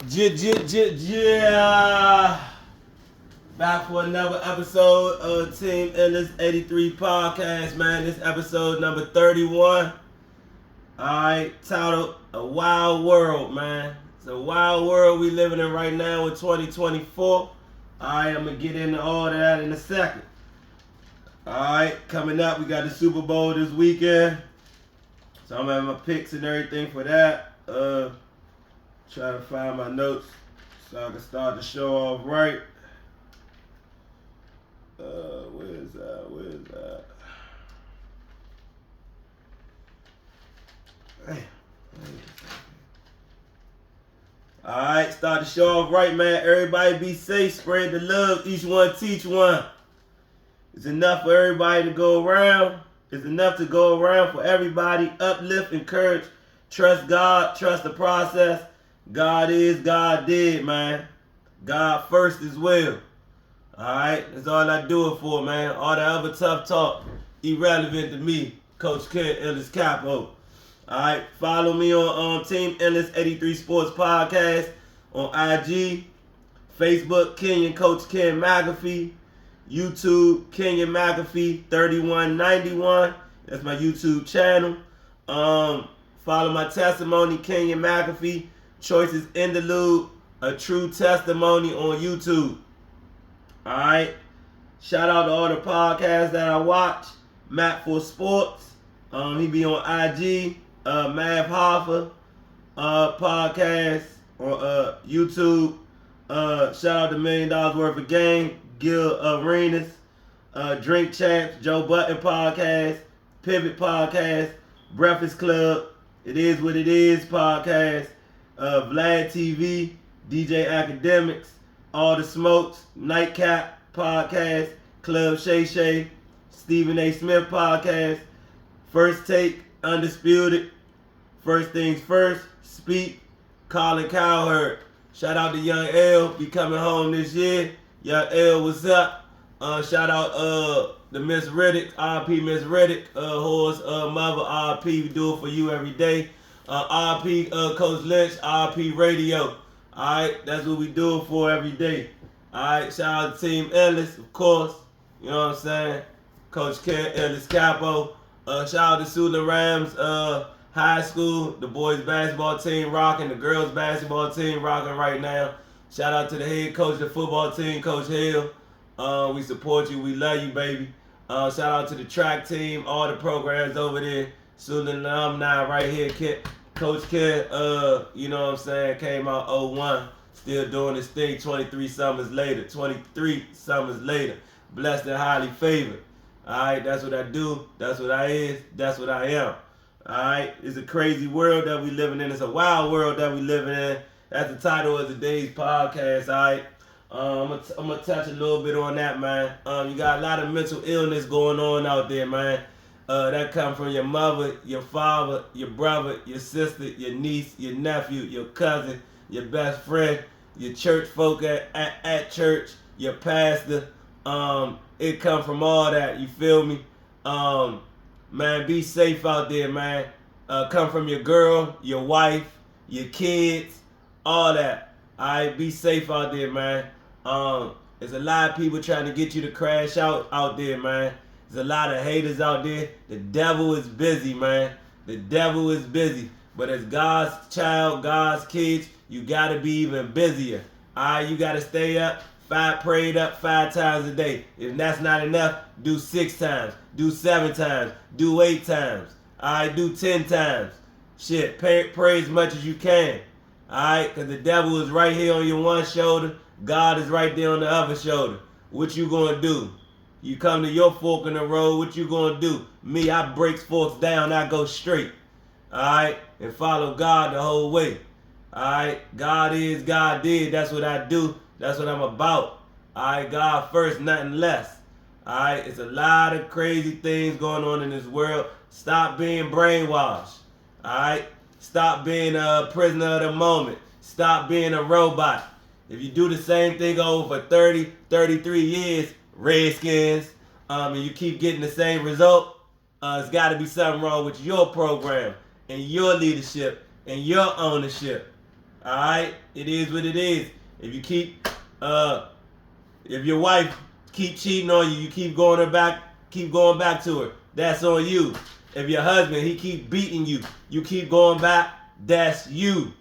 Yeah. Back for another episode of Teamendless83podcast, man. This episode number 31. Alright, titled A Wild World, man. It's a wild world we living in right now in 2024. Alright, I'm going to get into all that in a second. Alright, coming up, we got the Super Bowl this weekend. So I'm going to have my picks and everything for that. Try to find my notes so I can start the show off right. Where's that? Alright, start the show off right, man. Everybody be safe, spread the love, each one teach one. It's enough for everybody to go around. It's enough to go around for everybody. Uplift, encourage, trust God, trust the process. God is, God did, man. God first as well. Alright, that's all I do it for, man. All the other tough talk, irrelevant to me. Coach Kenyon Capo. Alright, follow me on Teamendless83podcast on IG, Facebook, Coach Kenyon McAfee, YouTube, Kenyon McAfee 3191. That's my YouTube channel. Follow my testimony, Kenyon McAfee. Choices interlude, a true testimony on YouTube. Alright. Shout out to all the podcasts that I watch. Matt for Sports. He be on IG. Mav Hoffa podcast on YouTube. Shout out to $1 Million Worth of Game. Gil Arenas. Drink Champs. Joe Button podcast. Pivot podcast. Breakfast Club. It Is What It Is podcast. Vlad TV, DJ Academics, All the Smokes, Nightcap Podcast, Club Shay Shay, Stephen A. Smith Podcast, First Take, Undisputed, First Things First, Speak, Colin Cowherd. Shout out to Young L, be coming home this year. Young L, what's up? Shout out to Miss Riddick, RP Miss Riddick, who's mother, RP, we do it for you every day. RP Coach Lynch, RP Radio. Alright, that's what we do it for every day. Alright, shout out to Team Endless, of course. You know what I'm saying? Coach Ken Endless Capo. Shout out to Sula Rams High School, the boys basketball team rocking, the girls basketball team rocking right now. Shout out to the head coach of the football team, Coach Hill. We support you, we love you, baby. Shout out to the track team, all the programs over there. Sula alumni right here, Coach Ken, you know what I'm saying, came out 01, still doing his thing 23 summers later, blessed and highly favored. Alright, that's what I do, that's what I is, that's what I am. Alright, it's a crazy world that we living in, it's a wild world that we living in. That's the title of today's podcast, alright. I'm gonna touch a little bit on that, man. You got a lot of mental illness going on out there, man. That come from your mother, your father, your brother, your sister, your niece, your nephew, your cousin, your best friend, your church folk at church, your pastor. It come from all that, you feel me? Man, be safe out there, man. Come from your girl, your wife, your kids, all that. Alright, be safe out there, man. There's a lot of people trying to get you to crash out there, man. There's a lot of haters out there. The devil is busy, man. The devil is busy. But as God's child, God's kids, you got to be even busier. Alright, you got to stay up, prayed up 5 times a day. If that's not enough, do 6 times, do 7 times, do 8 times. Alright, do 10 times. Shit, pray as much as you can. Alright, because the devil is right here on your one shoulder. God is right there on the other shoulder. What you going to do? You come to your fork in the road, what you gonna do? Me, I breaks forks down, I go straight. Alright? And follow God the whole way. Alright? God is, God did. That's what I do. That's what I'm about. Alright? God first, nothing less. Alright? It's a lot of crazy things going on in this world. Stop being brainwashed. Alright? Stop being a prisoner of the moment. Stop being a robot. If you do the same thing over for 30, 33 years, Redskins, and you keep getting the same result, it's got to be something wrong with your program and your leadership and your ownership. Alright? It is what it is. If you keep if your wife keep cheating on you, you keep going back to her, that's on you. If your husband, he keep beating you, you keep going back, that's you.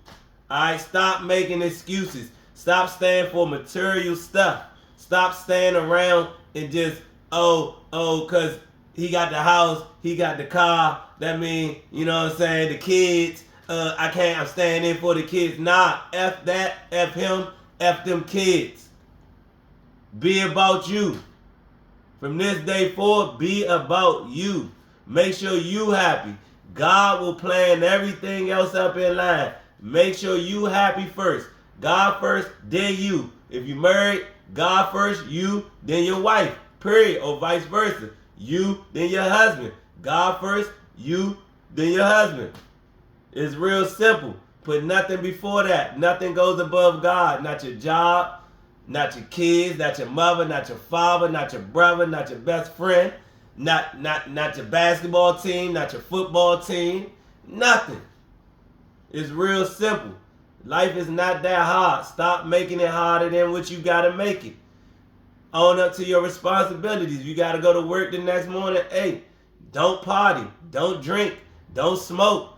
Alright, stop making excuses. Stop staying for material stuff. Stop staying around and just, cause he got the house, he got the car, that mean, you know what I'm saying, the kids, I'm staying in for the kids. Nah, F that, F him, F them kids. Be about you. From this day forward, be about you. Make sure you happy. God will plan everything else up in line. Make sure you happy first. God first, then you. If you married, God first, you, then your wife. Period. Or vice versa. You, then your husband. God first, you, then your husband. It's real simple. Put nothing before that. Nothing goes above God. Not your job, not your kids, not your mother, not your father, not your brother, not your best friend, not your basketball team, not your football team. Nothing. It's real simple. Life is not that hard. Stop making it harder than what you gotta make it. Own up to your responsibilities. You gotta go to work the next morning. Hey, don't party, don't drink, don't smoke,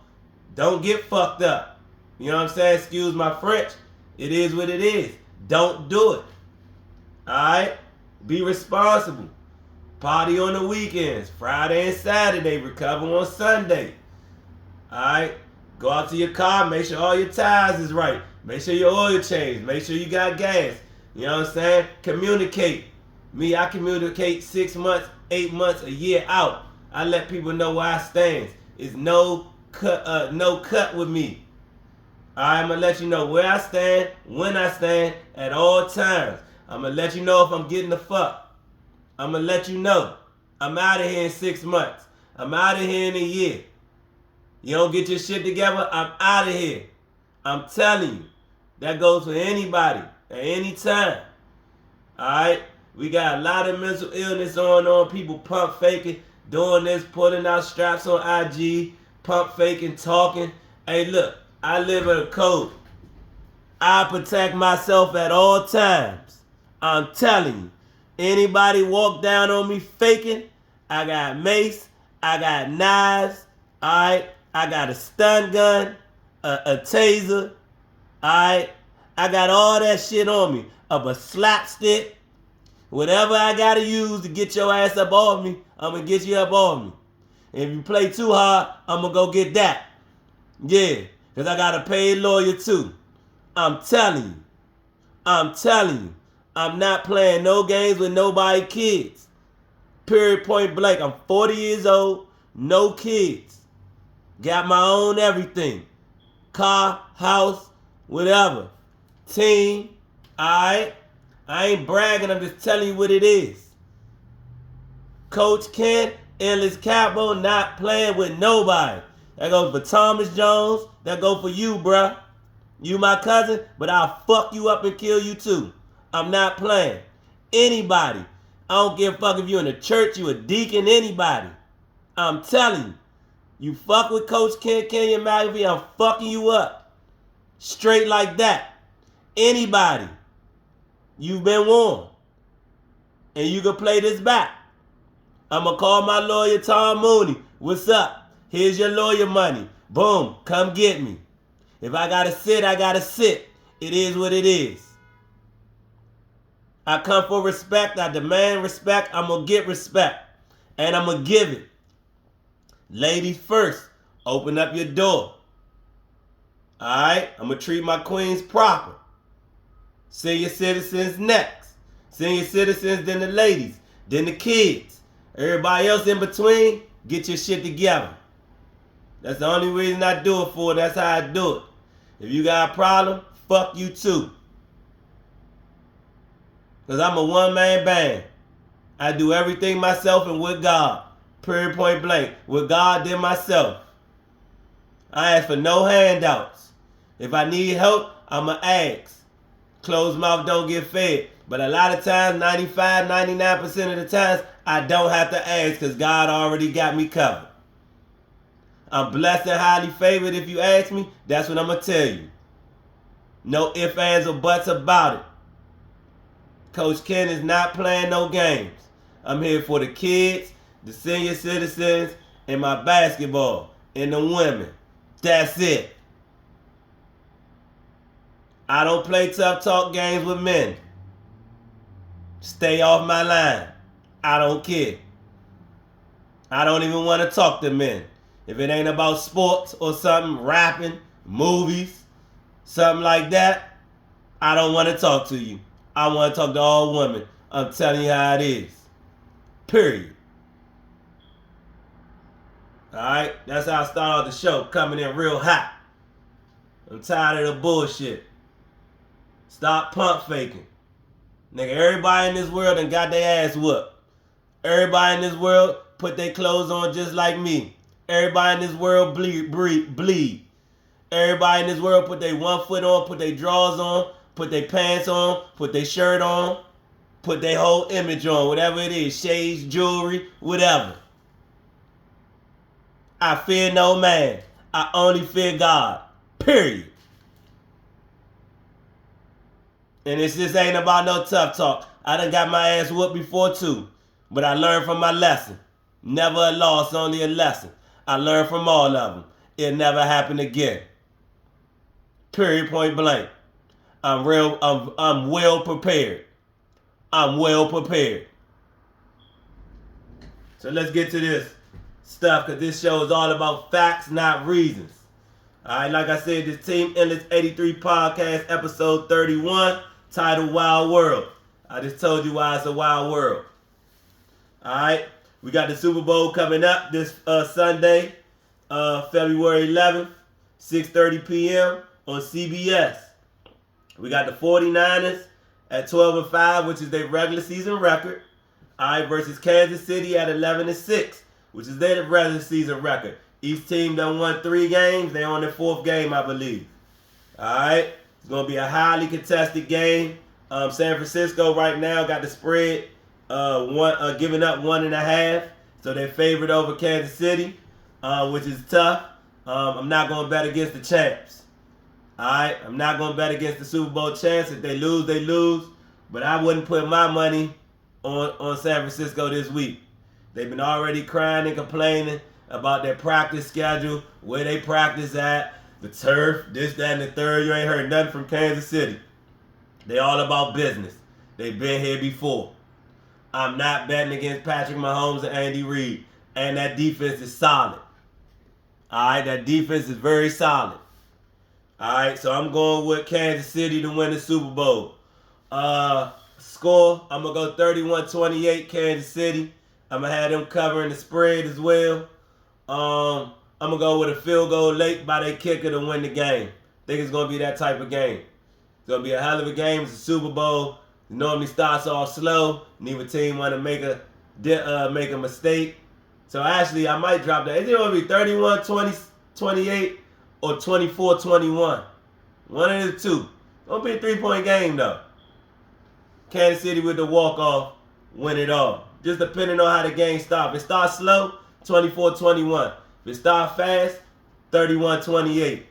don't get fucked up. You know what I'm saying? Excuse my French. It is what it is. Don't do it. Alright? Be responsible. Party on the weekends. Friday and Saturday. Recover on Sunday. Alright? Go out to your car. Make sure all your tires is right. Make sure your oil changed. Make sure you got gas. You know what I'm saying? Communicate. Me, I communicate 6 months, 8 months, a year out. I let people know where I stand. It's no cut with me. I'm going to let you know where I stand, when I stand, at all times. I'm going to let you know if I'm getting the fuck. I'm going to let you know. I'm out of here in 6 months. I'm out of here in a year. You don't get your shit together, I'm out of here. I'm telling you. That goes for anybody, at any time. Alright? We got a lot of mental illness going on. People pump faking, doing this, putting out straps on IG, pump faking, talking. Hey, look, I live in a code. I protect myself at all times. I'm telling you. Anybody walk down on me faking, I got mace, I got knives, alright? I got a stun gun, a taser, alright? I got all that shit on me. Of a slapstick. Whatever I gotta use to get your ass up off me, I'm gonna get you up off me. And if you play too hard, I'm gonna go get that. Yeah, because I got a paid lawyer too. I'm telling you. I'm telling you. I'm not playing no games with nobody kids. Period, point blank. I'm 40 years old, no kids. Got my own everything. Car, house, whatever. Team, alright? I ain't bragging, I'm just telling you what it is. Coach Ken, Endless Capo, not playing with nobody. That goes for Thomas Jones, that go for you, bruh. You my cousin, but I'll fuck you up and kill you too. I'm not playing. Anybody. I don't give a fuck if you in the church, you a deacon, anybody. I'm telling you. You fuck with Coach Kenyon McAfee, I'm fucking you up. Straight like that. Anybody. You've been warned. And you can play this back. I'm going to call my lawyer, Tom Mooney. What's up? Here's your lawyer money. Boom. Come get me. If I got to sit, I got to sit. It is what it is. I come for respect. I demand respect. I'm going to get respect. And I'm going to give it. Ladies first. Open up your door. Alright? I'm going to treat my queens proper. Senior citizens next. Senior citizens, then the ladies. Then the kids. Everybody else in between, get your shit together. That's the only reason I do it for. That's how I do it. If you got a problem, fuck you too. Because I'm a one-man band. I do everything myself and with God. Period, point blank. With God, then myself. I ask for no handouts. If I need help, I'ma ask. Closed mouth don't get fed. But a lot of times, 95, 99% of the times, I don't have to ask because God already got me covered. I'm blessed and highly favored if you ask me. That's what I'm going to tell you. No ifs, ands, or buts about it. Coach Ken is not playing no games. I'm here for the kids, the senior citizens, and my basketball, and the women. That's it. I don't play tough talk games with men. Stay off my line. I don't care. I don't even want to talk to men. If it ain't about sports or something, rapping, movies, something like that, I don't want to talk to you. I want to talk to all women. I'm telling you how it is. Period. Alright? That's how I start off the show. Coming in real hot. I'm tired of the bullshit. Stop pump faking. Nigga, everybody in this world done got their ass whooped. Everybody in this world put their clothes on just like me. Everybody in this world bleed. Everybody in this world put their one foot on, put their drawers on, put their pants on, put their shirt on, put their whole image on, whatever it is, shades, jewelry, whatever. I fear no man. I only fear God. Period. And this ain't about no tough talk. I done got my ass whooped before too. But I learned from my lesson. Never a loss, only a lesson. I learned from all of them. It'll never happen again. Period, point blank. I'm well prepared. I'm well prepared. So let's get to this stuff, because this show is all about facts, not reasons. Alright, like I said, this Teamendless83 podcast, episode 31, titled Wild World. I just told you why it's a wild world. Alright, we got the Super Bowl coming up this Sunday, February 11th, 6:30 p.m. on CBS. We got the 49ers at 12-5, which is their regular season record. Alright, versus Kansas City at 11-6, which is their regular season record. Each team done won 3 games. They're on their 4th game, I believe. Alright, it's going to be a highly contested game. San Francisco right now got the spread giving up 1.5. So they're favored over Kansas City, which is tough. I'm not going to bet against the champs. Alright, I'm not going to bet against the Super Bowl champs. If they lose, they lose. But I wouldn't put my money on San Francisco this week. They've been already crying and complaining about their practice schedule, where they practice at, the turf, this, that, and the third. You ain't heard nothing from Kansas City. They all about business. They've been here before. I'm not betting against Patrick Mahomes and Andy Reid. And that defense is solid. Alright, that defense is very solid. Alright, so I'm going with Kansas City to win the Super Bowl. Score, I'm going to go 31-28 Kansas City. I'm going to have them covering the spread as well. I'm going to go with a field goal late by their kicker to win the game. I think it's going to be that type of game. It's going to be a hell of a game. It's a Super Bowl. It normally starts off slow. Neither team want to make a mistake. So actually, I might drop that. It's going to be 31-28 or 24-21. One of the two. It's going to be a 3-point game, though. Kansas City with the walk-off, win it all. Just depending on how the game starts. If it starts slow, 24-21. If it starts fast, 31-28.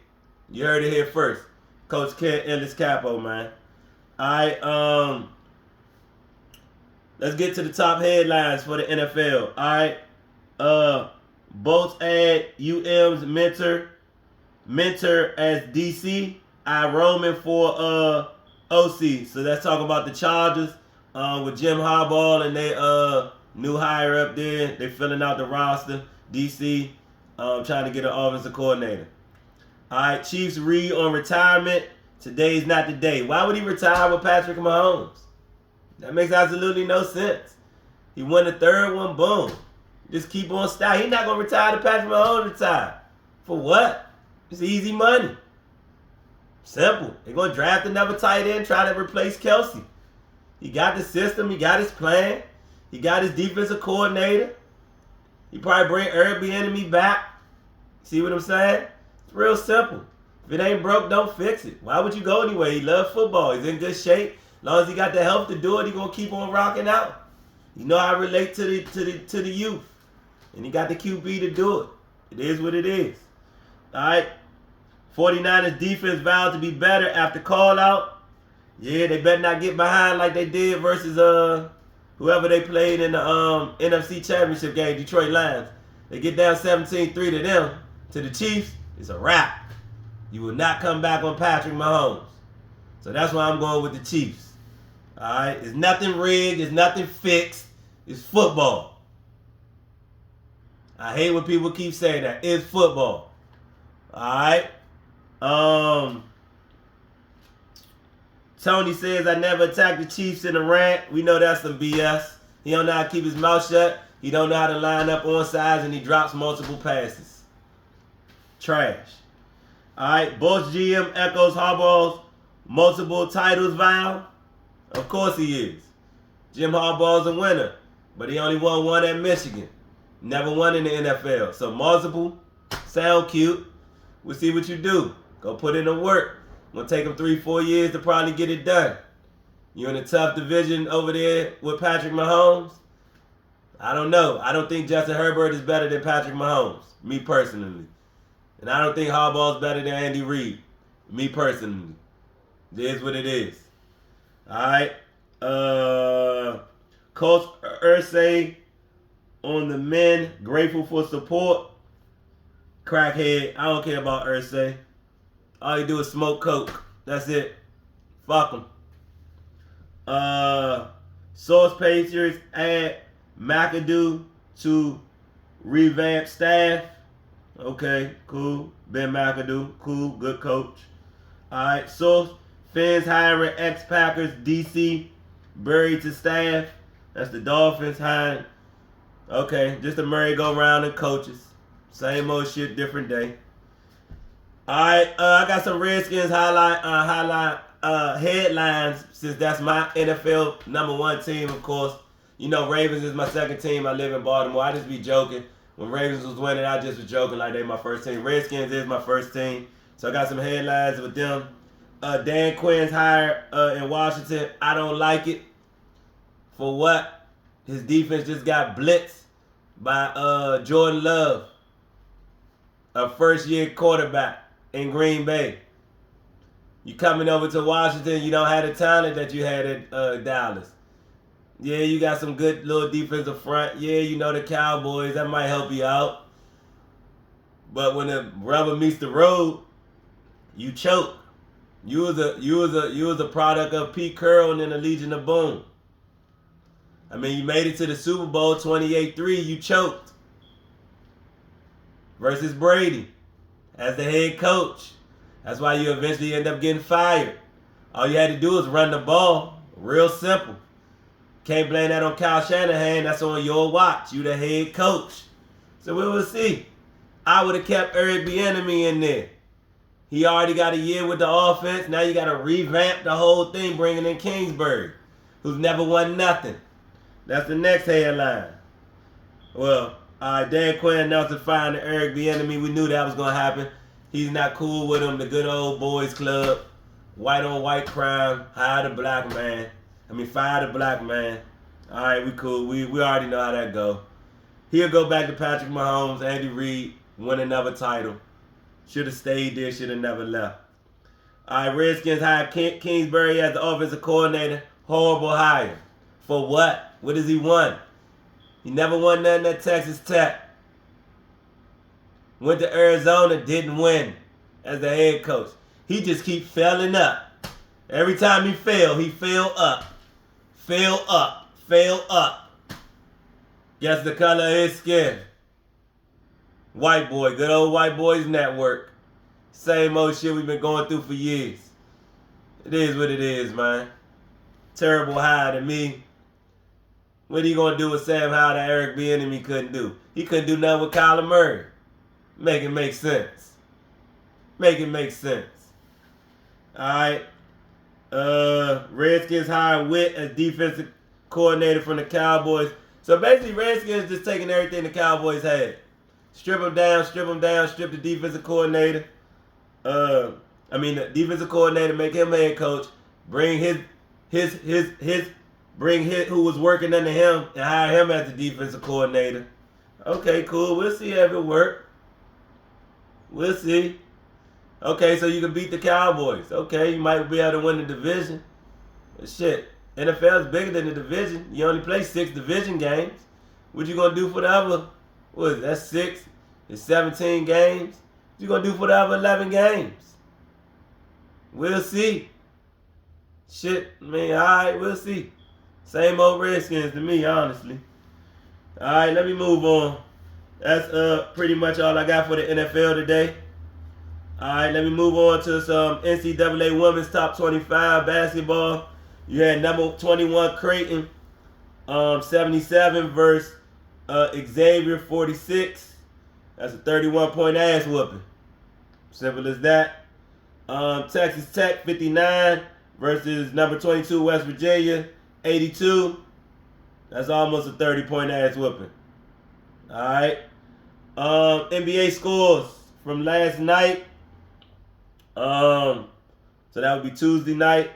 You heard it here first. Coach Ken Endless Capo, man. Alright, let's get to the top headlines for the NFL. Alright. Bolts add UM's mentor as DC. Roman for OC. So let's talk about the Chargers with Jim Harbaugh and they new hire up there. They filling out the roster. DC trying to get an offensive coordinator. Alright, Chiefs Reed on retirement. Today's not the day. Why would he retire with Patrick Mahomes? That makes absolutely no sense. He won the 3rd one, boom. Just keep on style. He's not going to retire to Patrick Mahomes retire. For what? It's easy money. Simple. They're going to draft another tight end, try to replace Kelsey. He got the system. He got his plan. He got his defensive coordinator. He probably bring Airbnb back. See what I'm saying? It's real simple. If it ain't broke, don't fix it. Why would you go anyway? He loves football. He's in good shape. As long as he got the help to do it, he gonna keep on rocking out. You know how I relate to the youth, and he got the QB to do it. It is what it is. All right. 49ers defense vowed to be better after call out. Yeah, they better not get behind like they did versus whoever they played in the NFC Championship game, Detroit Lions. They get down 17-3 to them, to the Chiefs. It's a wrap. You will not come back on Patrick Mahomes. So that's why I'm going with the Chiefs. All right? It's nothing rigged. It's nothing fixed. It's football. I hate when people keep saying that. It's football. All right? Tony says, I never attacked the Chiefs in a rant. We know that's some BS. He don't know how to keep his mouth shut. He don't know how to line up on sides, and he drops multiple passes. Trash. All right, Bull's GM echoes Harbaugh's multiple titles vow. Of course he is. Jim Harbaugh's a winner, but he only won one at Michigan. Never won in the NFL. So multiple, sound cute. We'll see what you do. Go put in the work. Gonna take him 3-4 years to probably get it done. You in a tough division over there with Patrick Mahomes? I don't know. I don't think Justin Herbert is better than Patrick Mahomes, me personally. And I don't think Harbaugh's better than Andy Reid, me personally. It is what it is. All right. Coach Irsay on the men, grateful for support. Crackhead, I don't care about Irsay. All you do is smoke coke. That's it. Fuck him. Source Patriots add McAdoo to revamp staff. Okay, cool. Ben McAdoo, cool, good coach. All right, Source, Fins hiring ex-Packers DC Burry to staff. That's the Dolphins hiring. Okay, just a merry-go-round of coaches. Same old shit, different day. All right, I got some Redskins headlines, since that's my NFL #1 team, of course. You know, Ravens is my second team. I live in Baltimore. I just be joking. When Ravens was winning, I just was joking like they my first team. Redskins is my first team. So I got some headlines with them. Dan Quinn's hired in Washington. I don't like it. For what? His defense just got blitzed by Jordan Love, a first-year quarterback in Green Bay. You coming over to Washington, you don't have the talent that you had at Dallas. Yeah, you got some good little defensive front. Yeah, you know the Cowboys. That might help you out. But when the rubber meets the road, you choke. You was a product of Pete Carroll and the Legion of Boom. I mean, you made it to the Super Bowl 28-3. You choked versus Brady as the head coach. That's why you eventually end up getting fired. All you had to do was run the ball. Real simple. Can't blame that on Kyle Shanahan. That's on your watch. You the head coach. So we will see. I would have kept Eric Bieniemy in there. He already got a year with the offense. Now you got to revamp the whole thing, bringing in Kingsbury, who's never won nothing. That's the next headline. Well, Dan Quinn announced the firing of Eric Bieniemy. We knew that was going to happen. He's not cool with him. The good old boys club. White on white crime. Fire the black man. All right, we cool. We already know how that go. He'll go back to Patrick Mahomes, Andy Reid, win another title. Should have stayed there. Should have never left. All right, Redskins hired Kingsbury as the offensive coordinator. Horrible hire. For what? What has he won? He never won nothing at Texas Tech. Went to Arizona, didn't win as the head coach. He just keep failing up. Every time he fell up. Fell up. Guess the color of his skin. White boy, good old white boys network. Same old shit we've been going through for years. It is what it is, man. Terrible hire to me. What are you going to do with Sam Howell that Eric Bieniemy couldn't do? He couldn't do nothing with Kyler Murray. Make it make sense. All right. Redskins hired Witt as defensive coordinator from the Cowboys. So basically, Redskins just taking everything the Cowboys had. Strip them down, strip the defensive coordinator. The defensive coordinator, make him head coach. Bring who was working under him and hire him as the defensive coordinator. Okay, cool. We'll see if it works. We'll see. Okay, so you can beat the Cowboys. Okay, you might be able to win the division. But shit, NFL is bigger than the division. You only play 6 division games. What you gonna do for the other? What is it, that's 6? It's 17 games. What you gonna do for the other 11 games? We'll see. Shit, man, alright, we'll see. Same old Redskins to me, honestly. Alright, let me move on. That's pretty much all I got for the NFL today. Alright, let me move on to some NCAA Women's Top 25 basketball. You had number 21 Creighton, 77 versus Xavier 46. That's a 31-point ass whooping. Simple as that. Texas Tech 59 versus number 22 West Virginia 82. That's almost a 30-point ass whooping. Alright. NBA scores from last night. So that would be Tuesday night.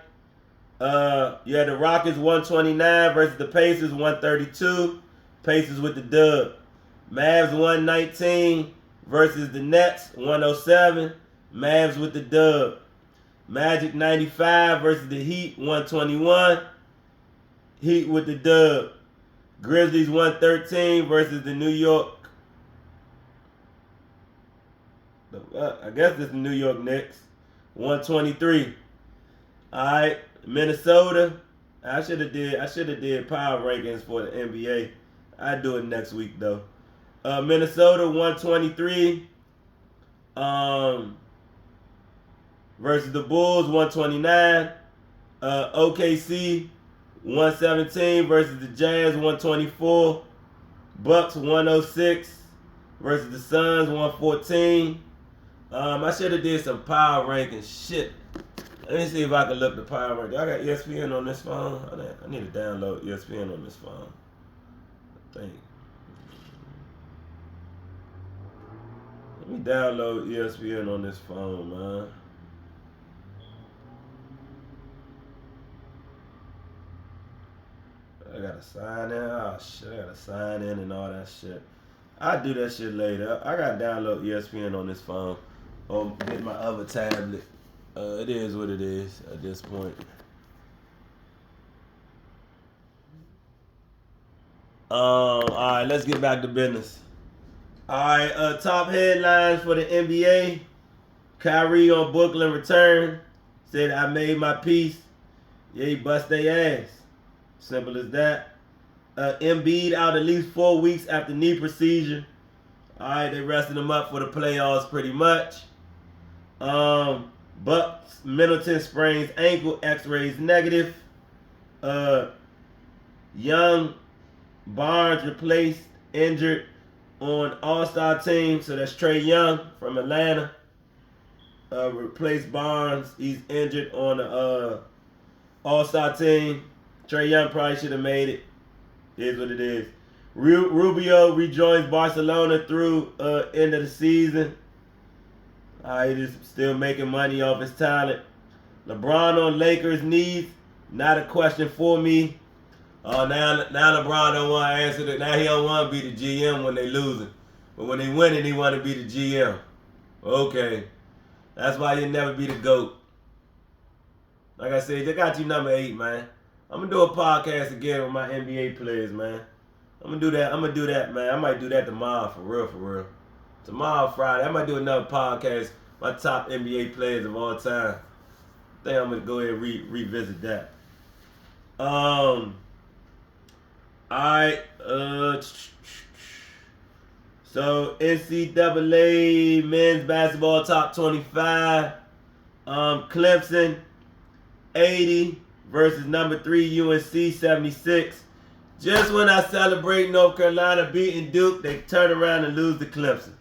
You had the Rockets 129 versus the Pacers 132. Pacers with the dub. Mavs 119 versus the Nets 107. Mavs with the dub. Magic 95 versus the Heat 121. Heat with the dub. Grizzlies 113 versus the New York. I guess it's the New York Knicks 123. All right, Minnesota. I should have did power rankings for the NBA. I do it next week though. Minnesota 123 versus the Bulls 129. OKC 117 versus the Jazz 124. Bucks 106 versus the Suns 114. I should have did some power rankings. Shit. Let me see if I can look the power rankings. I got ESPN on this phone. I need to download ESPN on this phone. I think. Let me download ESPN on this phone, man. I gotta sign in. Oh shit, I gotta sign in and all that shit. I'll do that shit later. I gotta download ESPN on this phone or get my other tablet. It is what it is at this point. Alright, let's get back to business. Alright, top headlines for the NBA. Kyrie on Brooklyn return. Said I made my peace. Yeah, he bust their ass. Simple as that. Embiid out at least 4 weeks after knee procedure. Alright, they resting him up for the playoffs pretty much. Bucks Middleton sprains ankle, x-rays negative. Young Barnes replaced injured on All-Star team. So that's Trae Young from Atlanta. Replaced Barnes. He's injured on the All-Star team. Trae Young probably should have made it. It is what it is. Rubio rejoins Barcelona through end of the season. He's still making money off his talent. LeBron on Lakers needs, not a question for me. Now LeBron don't want to answer that. Now he don't want to be the GM when they losing. But when they winning, he want to be the GM. Okay. That's why you never be the GOAT. Like I said, they got you number 8, man. I'm going to do a podcast again with my NBA players, man. I'm going to do that, man. I might do that tomorrow, for real. Tomorrow, Friday, I might do another podcast, my top NBA players of all time. I think I'm going to go ahead and revisit that. Alright, so NCAA men's basketball top 25. Clemson 80 versus number 3 UNC 76. Just when I celebrate North Carolina beating Duke, they turn around and lose to Clemson.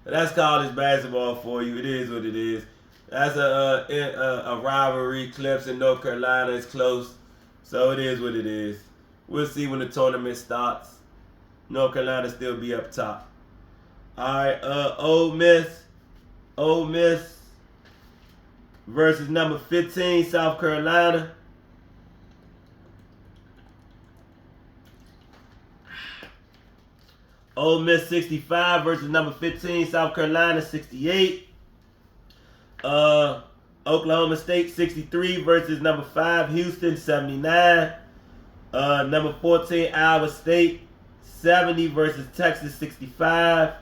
That's college basketball for you. It is what it is. That's a rivalry. Clemson, North Carolina is close. So it is what it is. We'll see when the tournament starts. North Carolina still be up top. Alright, Ole Miss versus number 15, South Carolina. Ole Miss 65 versus number 15, South Carolina 68. Oklahoma State 63 versus number 5 Houston 79. Number 14 Iowa State 70 versus Texas 65.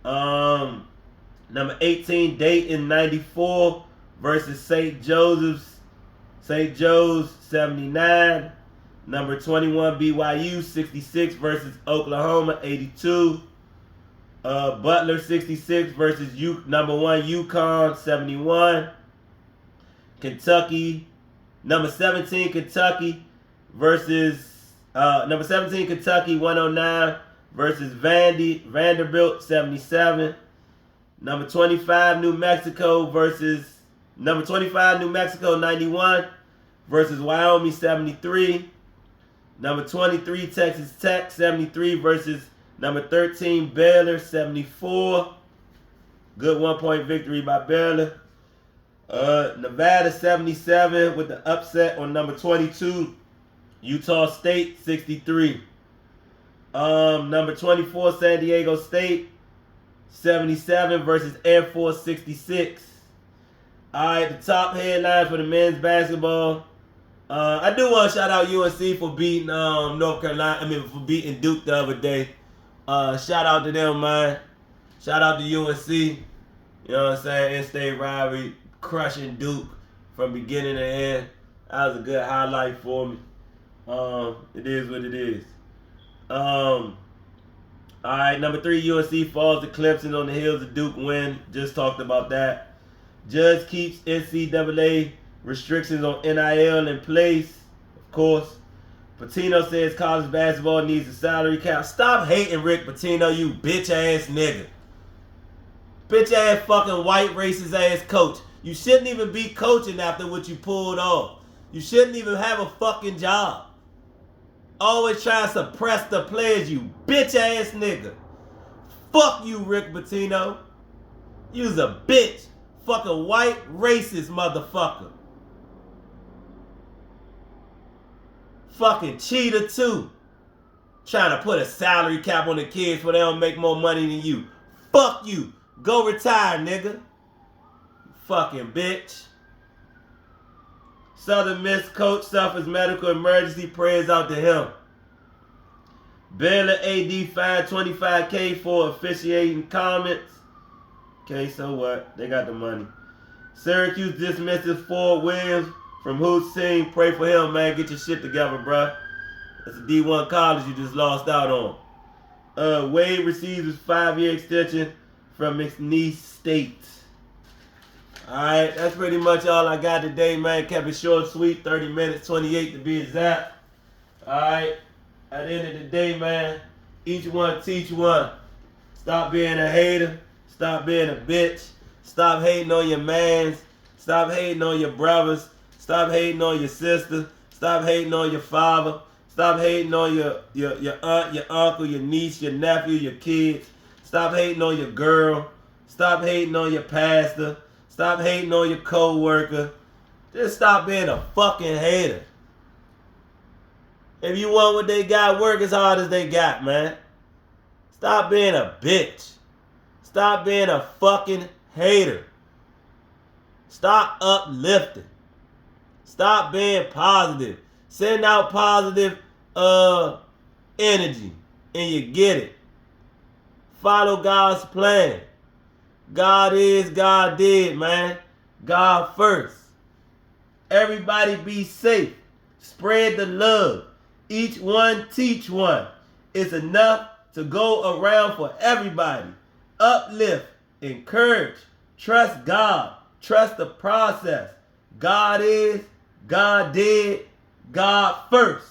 Number 18 Dayton 94 versus St. Joe's 79. Number 21 BYU 66 versus Oklahoma 82. Butler 66 versus number 1 UConn 71. Kentucky, number 17 Kentucky versus number 17 Kentucky 109 versus Vanderbilt 77. Number 25 New Mexico versus number 25 New Mexico 91 versus Wyoming 73. Number 23 Texas Tech 73 versus number 13 Baylor 74. Good 1-point victory by Baylor. Nevada 77 with the upset on number 22 Utah State 63. Number 24 San Diego State 77 versus Air Force 66. Alright, the top headlines for the men's basketball. I do want to shout out UNC for beating for beating Duke the other day. Shout out to them, man. Shout out to UNC. You know what I'm saying? In-state rivalry, crushing Duke from beginning to end. That was a good highlight for me. It is what it is. Alright, number 3, UNC falls to Clemson on the heels of Duke win. Just talked about that. Judge keeps NCAA restrictions on NIL in place. Of course. Pitino says college basketball needs a salary cap. Stop hating Rick Pitino, you bitch ass nigga. Bitch ass fucking white racist ass coach. You shouldn't even be coaching after what you pulled off. You shouldn't even have a fucking job. Always trying to suppress the players, you bitch ass nigga. Fuck you, Rick Pitino. You's a bitch. Fucking white racist motherfucker. Fucking cheater too. Trying to put a salary cap on the kids so they don't make more money than you. Fuck you. Go retire, nigga. Fucking bitch. Southern Miss coach suffers medical emergency. Prayers out to him. Baylor AD fined $25K for officiating comments. Okay, so what? They got the money. Syracuse dismisses Ford Williams from whose team. Pray for him, man. Get your shit together, bruh. That's a D1 college you just lost out on. Wade receives his 5-year extension from McNeese State. Alright, that's pretty much all I got today, man. Kept it short, sweet. 30 minutes, 28 to be exact. Alright, at the end of the day, man, each one teach one. Stop being a hater. Stop being a bitch. Stop hating on your mans. Stop hating on your brothers. Stop hating on your sister. Stop hating on your father. Stop hating on your aunt, your uncle, your niece, your nephew, your kids. Stop hating on your girl. Stop hating on your pastor. Stop hating on your co-worker. Just stop being a fucking hater. If you want what they got, work as hard as they got, man. Stop being a bitch. Stop being a fucking hater. Stop uplifting. Stop being positive. Send out positive energy and you get it. Follow God's plan. God is, God did, man. God first. Everybody be safe. Spread the love. Each one teach one. It's enough to go around for everybody. Uplift, encourage, trust God, trust the process. God is, God did, God first.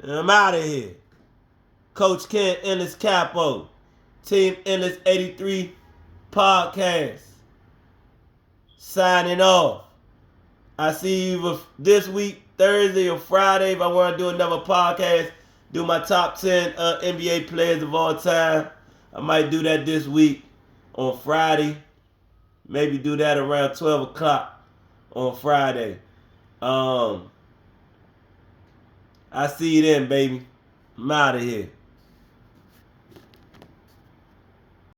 I'm out of here. Coach Kenyon Capo, Teamendless83podcast. Signing off. I see you this week, Thursday or Friday, if I want to do another podcast. Do my top 10 NBA players of all time. I might do that this week on Friday. Maybe do that around 12 o'clock on Friday. I see you then, baby. I'm out of here.